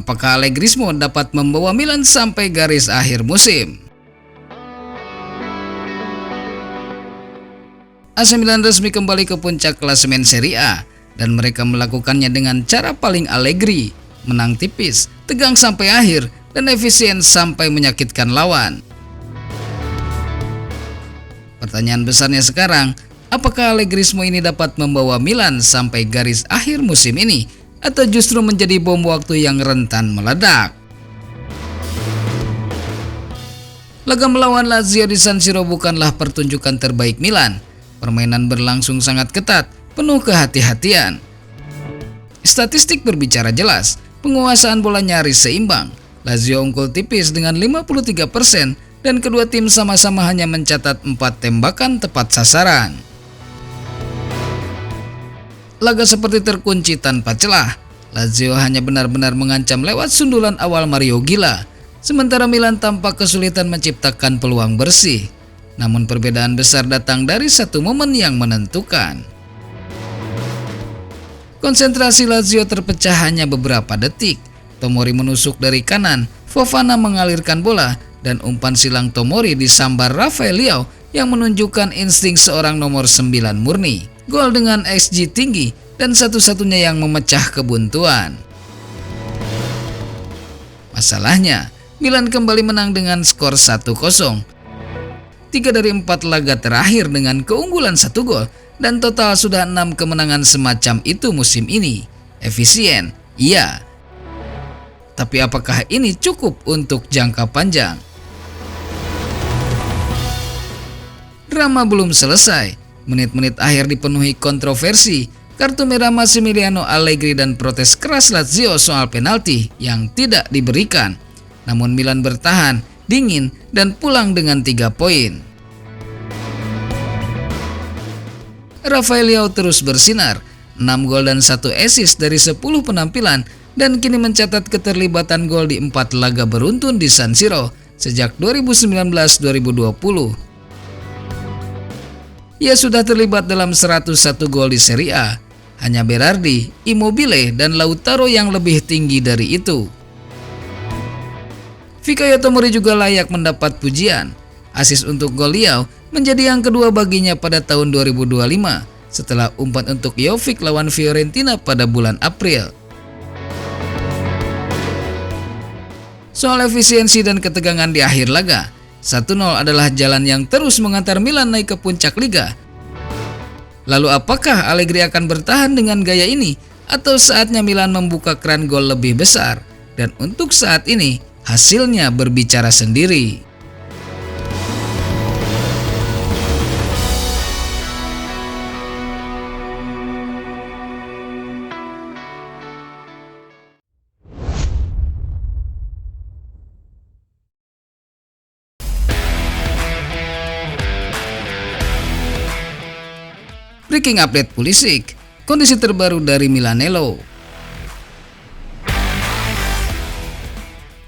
Apakah Allegrismo dapat membawa Milan sampai garis akhir musim? AC Milan resmi kembali ke puncak klasemen Serie A dan mereka melakukannya dengan cara paling Allegri, menang tipis, tegang sampai akhir, dan efisien sampai menyakitkan lawan. Pertanyaan besarnya sekarang, apakah Allegrismo ini dapat membawa Milan sampai garis akhir musim ini, atau justru menjadi bom waktu yang rentan meledak? Laga melawan Lazio di San Siro bukanlah pertunjukan terbaik Milan. Permainan berlangsung sangat ketat, penuh kehati-hatian. Statistik berbicara jelas, penguasaan bola nyaris seimbang. Lazio unggul tipis dengan 53% dan kedua tim sama-sama hanya mencatat 4 tembakan tepat sasaran. Laga seperti terkunci tanpa celah. Lazio hanya benar-benar mengancam lewat sundulan awal Mario Gila, sementara Milan tampak kesulitan menciptakan peluang bersih. Namun perbedaan besar datang dari satu momen yang menentukan. Konsentrasi Lazio terpecah hanya beberapa detik. Tomori menusuk dari kanan, Fofana mengalirkan bola, dan umpan silang Tomori disambar Rafael Leao yang menunjukkan insting seorang nomor 9 murni. Gol dengan XG tinggi dan satu-satunya yang memecah kebuntuan. Masalahnya, Milan kembali menang dengan skor 1-0. 3 dari 4 laga terakhir dengan keunggulan 1 gol dan total sudah 6 kemenangan semacam itu musim ini. Efisien, iya. Tapi apakah ini cukup untuk jangka panjang? Drama belum selesai. Menit-menit akhir dipenuhi kontroversi, kartu merah Massimiliano Allegri dan protes keras Lazio soal penalti yang tidak diberikan. Namun Milan bertahan, dingin, dan pulang dengan 3 poin. Rafael Leao terus bersinar, 6 gol dan 1 assist dari 10 penampilan, dan kini mencatat keterlibatan gol di 4 laga beruntun di San Siro sejak 2019-2020. Ia sudah terlibat dalam 101 gol di Serie A. Hanya Berardi, Immobile, dan Lautaro yang lebih tinggi dari itu. Fikayo Tomori juga layak mendapat pujian. Asis untuk gol Leao menjadi yang kedua baginya pada tahun 2025 setelah umpan untuk Jovic lawan Fiorentina pada bulan April. Soal efisiensi dan ketegangan di akhir laga, 1-0 adalah jalan yang terus mengantar Milan naik ke puncak liga. Lalu apakah Allegri akan bertahan dengan gaya ini atau saatnya Milan membuka keran gol lebih besar? Dan untuk saat ini hasilnya berbicara sendiri. Breaking update Pulisic, kondisi terbaru dari Milanello.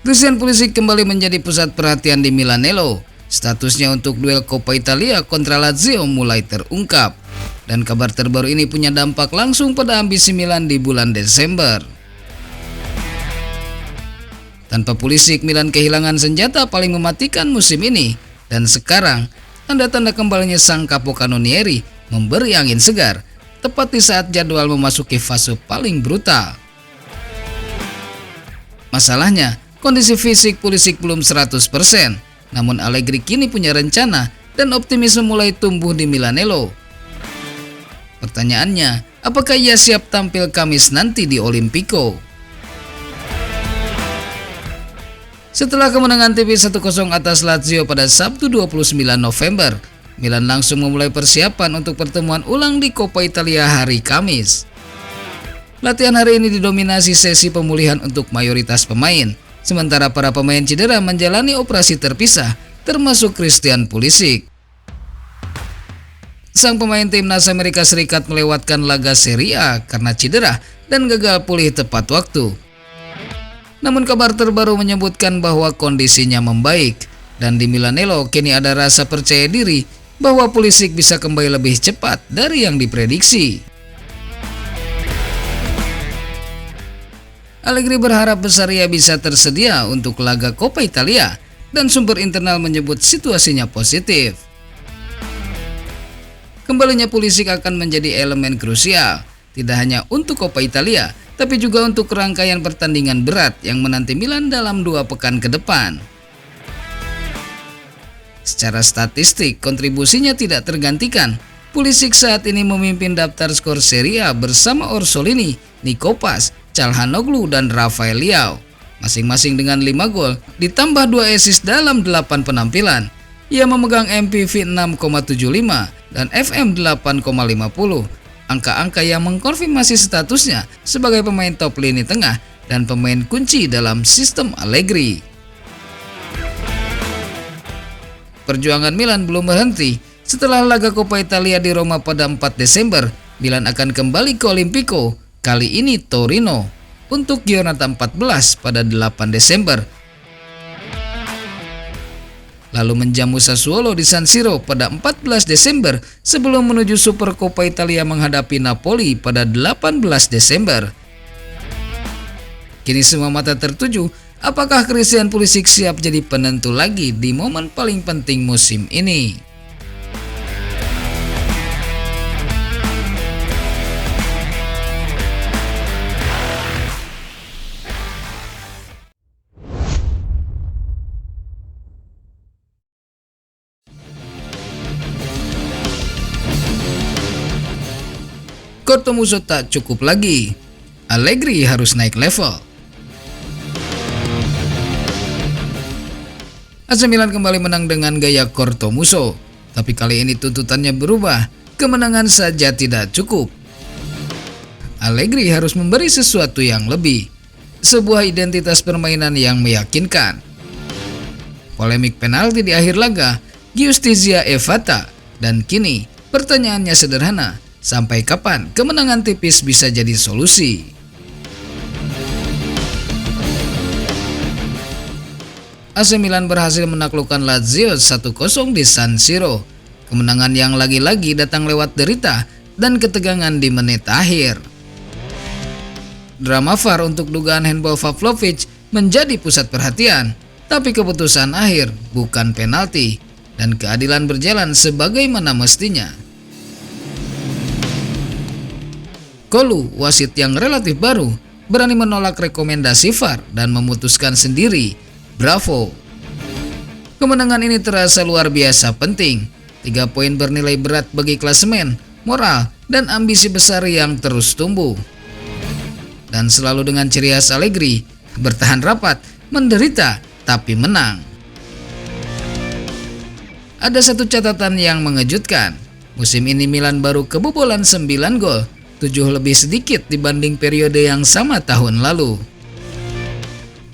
Christian Pulisic kembali menjadi pusat perhatian di Milanello. Statusnya untuk duel Coppa Italia kontra Lazio mulai terungkap. Dan kabar terbaru ini punya dampak langsung pada ambisi Milan di bulan Desember. Tanpa Pulisic, Milan kehilangan senjata paling mematikan musim ini. Dan sekarang, tanda-tanda kembalinya sang Capocannonieri memberi angin segar, tepat di saat jadwal memasuki fase paling brutal. Masalahnya, kondisi fisik Pulisic belum 100%, namun Allegri kini punya rencana dan optimisme mulai tumbuh di Milanello. Pertanyaannya, apakah ia siap tampil Kamis nanti di Olimpico? Setelah kemenangan tipis 1-0 atas Lazio pada Sabtu 29 November, Milan langsung memulai persiapan untuk pertemuan ulang di Coppa Italia hari Kamis. Latihan hari ini didominasi sesi pemulihan untuk mayoritas pemain, sementara para pemain cedera menjalani operasi terpisah, termasuk Christian Pulisic. sang pemain timnas Amerika Serikat melewatkan laga Serie A karena cedera dan gagal pulih tepat waktu. Namun kabar terbaru menyebutkan bahwa kondisinya membaik dan di Milanello kini ada rasa percaya diri bahwa Pulisic bisa kembali lebih cepat dari yang diprediksi. Allegri berharap besar ia bisa tersedia untuk laga Coppa Italia dan sumber internal menyebut situasinya positif. Kembalinya Pulisic akan menjadi elemen krusial, tidak hanya untuk Coppa Italia, tapi juga untuk rangkaian pertandingan berat yang menanti Milan dalam 2 pekan ke depan. Secara statistik, kontribusinya tidak tergantikan. Pulisic saat ini memimpin daftar skor Serie A bersama Orsolini, Niko Pas, Calhanoglu, dan Rafael Leao. Masing-masing dengan 5 gol, ditambah 2 assist dalam 8 penampilan. Ia memegang MPV 6,75 dan FM 8,50. Angka-angka yang mengkonfirmasi statusnya sebagai pemain top lini tengah dan pemain kunci dalam sistem Allegri. Perjuangan Milan belum berhenti. Setelah laga Coppa Italia di Roma pada 4 Desember, Milan akan kembali ke Olimpico, kali ini Torino, untuk Giornata 14 pada 8 Desember. Lalu menjamu Sassuolo di San Siro pada 14 Desember sebelum menuju Super Coppa Italia menghadapi Napoli pada 18 Desember. Kini semua mata tertuju, apakah Christian Pulisic siap jadi penentu lagi di momen paling penting musim ini? Cortomuso tak cukup lagi. Allegri harus naik level. AC Milan kembali menang dengan gaya Cortomuso, tapi kali ini tuntutannya berubah. Kemenangan saja tidak cukup. Allegri harus memberi sesuatu yang lebih, sebuah identitas permainan yang meyakinkan. Polemik penalti di akhir laga, Giustizia Evata, dan kini pertanyaannya sederhana, sampai kapan kemenangan tipis bisa jadi solusi? AC Milan berhasil menaklukkan Lazio 1-0 di San Siro. Kemenangan yang lagi-lagi datang lewat derita dan ketegangan di menit akhir. Drama VAR untuk dugaan handball Pavlovic menjadi pusat perhatian, tapi keputusan akhir bukan penalti dan keadilan berjalan sebagaimana mestinya. Kolu, wasit yang relatif baru, berani menolak rekomendasi VAR dan memutuskan sendiri. Bravo! Kemenangan ini terasa luar biasa penting. 3 poin bernilai berat bagi klasemen, moral, dan ambisi besar yang terus tumbuh. Dan selalu dengan ciri khas Allegri, bertahan rapat, menderita, tapi menang. Ada satu catatan yang mengejutkan. Musim ini Milan baru kebobolan 9 gol, 7 lebih sedikit dibanding periode yang sama tahun lalu.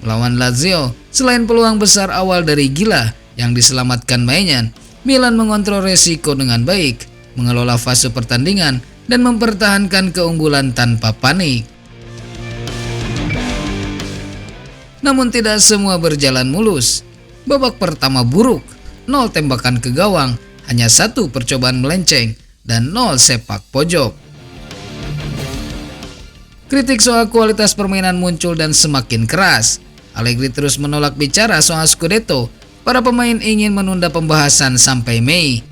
Melawan Lazio, selain peluang besar awal dari Gila yang diselamatkan Maignan, Milan mengontrol resiko dengan baik, mengelola fase pertandingan, dan mempertahankan keunggulan tanpa panik. Namun tidak semua berjalan mulus. Babak pertama buruk, 0 tembakan ke gawang, hanya 1 percobaan melenceng, dan 0 sepak pojok. Kritik soal kualitas permainan muncul dan semakin keras. Allegri terus menolak bicara soal Scudetto. Para pemain ingin menunda pembahasan sampai Mei.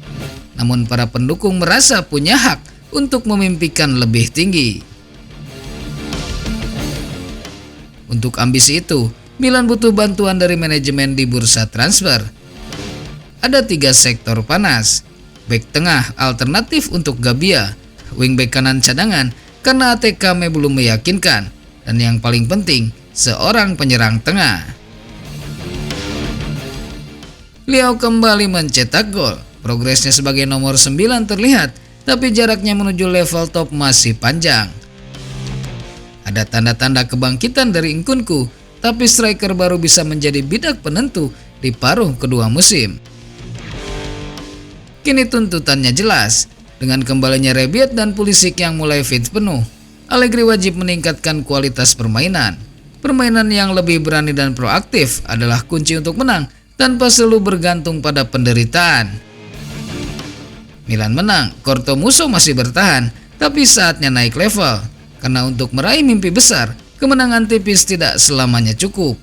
Namun para pendukung merasa punya hak untuk memimpikan lebih tinggi. Untuk ambisi itu, Milan butuh bantuan dari manajemen di bursa transfer. Ada 3 sektor panas. Bek tengah alternatif untuk Gabbia, wingback kanan cadangan karena ATKM belum meyakinkan, dan yang paling penting, seorang penyerang tengah. Leao kembali mencetak gol. Progresnya sebagai nomor 9 terlihat, tapi jaraknya menuju level top masih panjang. Ada tanda-tanda kebangkitan dari Nkunku, tapi striker baru bisa menjadi bidak penentu di paruh kedua musim. Kini tuntutannya jelas, Dengan kembalinya Rebiot dan Pulisic yang mulai fit penuh, Allegri wajib meningkatkan kualitas permainan. Permainan yang lebih berani dan proaktif adalah kunci untuk menang tanpa selalu bergantung pada penderitaan. Milan menang, Porto musuh masih bertahan, tapi saatnya naik level. Karena untuk meraih mimpi besar, kemenangan tipis tidak selamanya cukup.